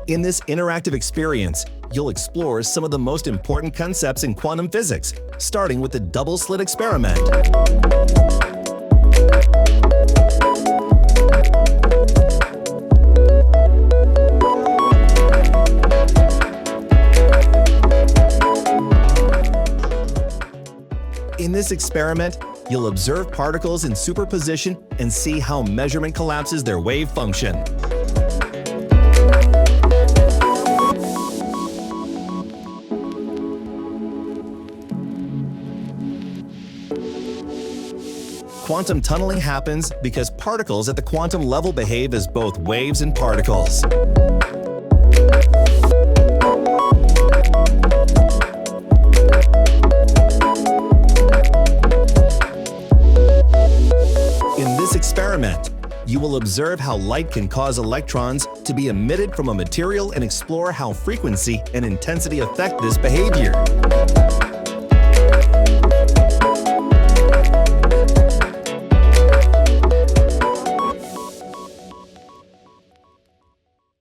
In this interactive experience, you'll explore some of the most important concepts in quantum physics, starting with the double-slit experiment. In this experiment, you'll observe particles in superposition and see how measurement collapses their wave function. Quantum tunneling happens because particles at the quantum level behave as both waves and particles. In this experiment, you will observe how light can cause electrons to be emitted from a material and explore how frequency and intensity affect this behavior.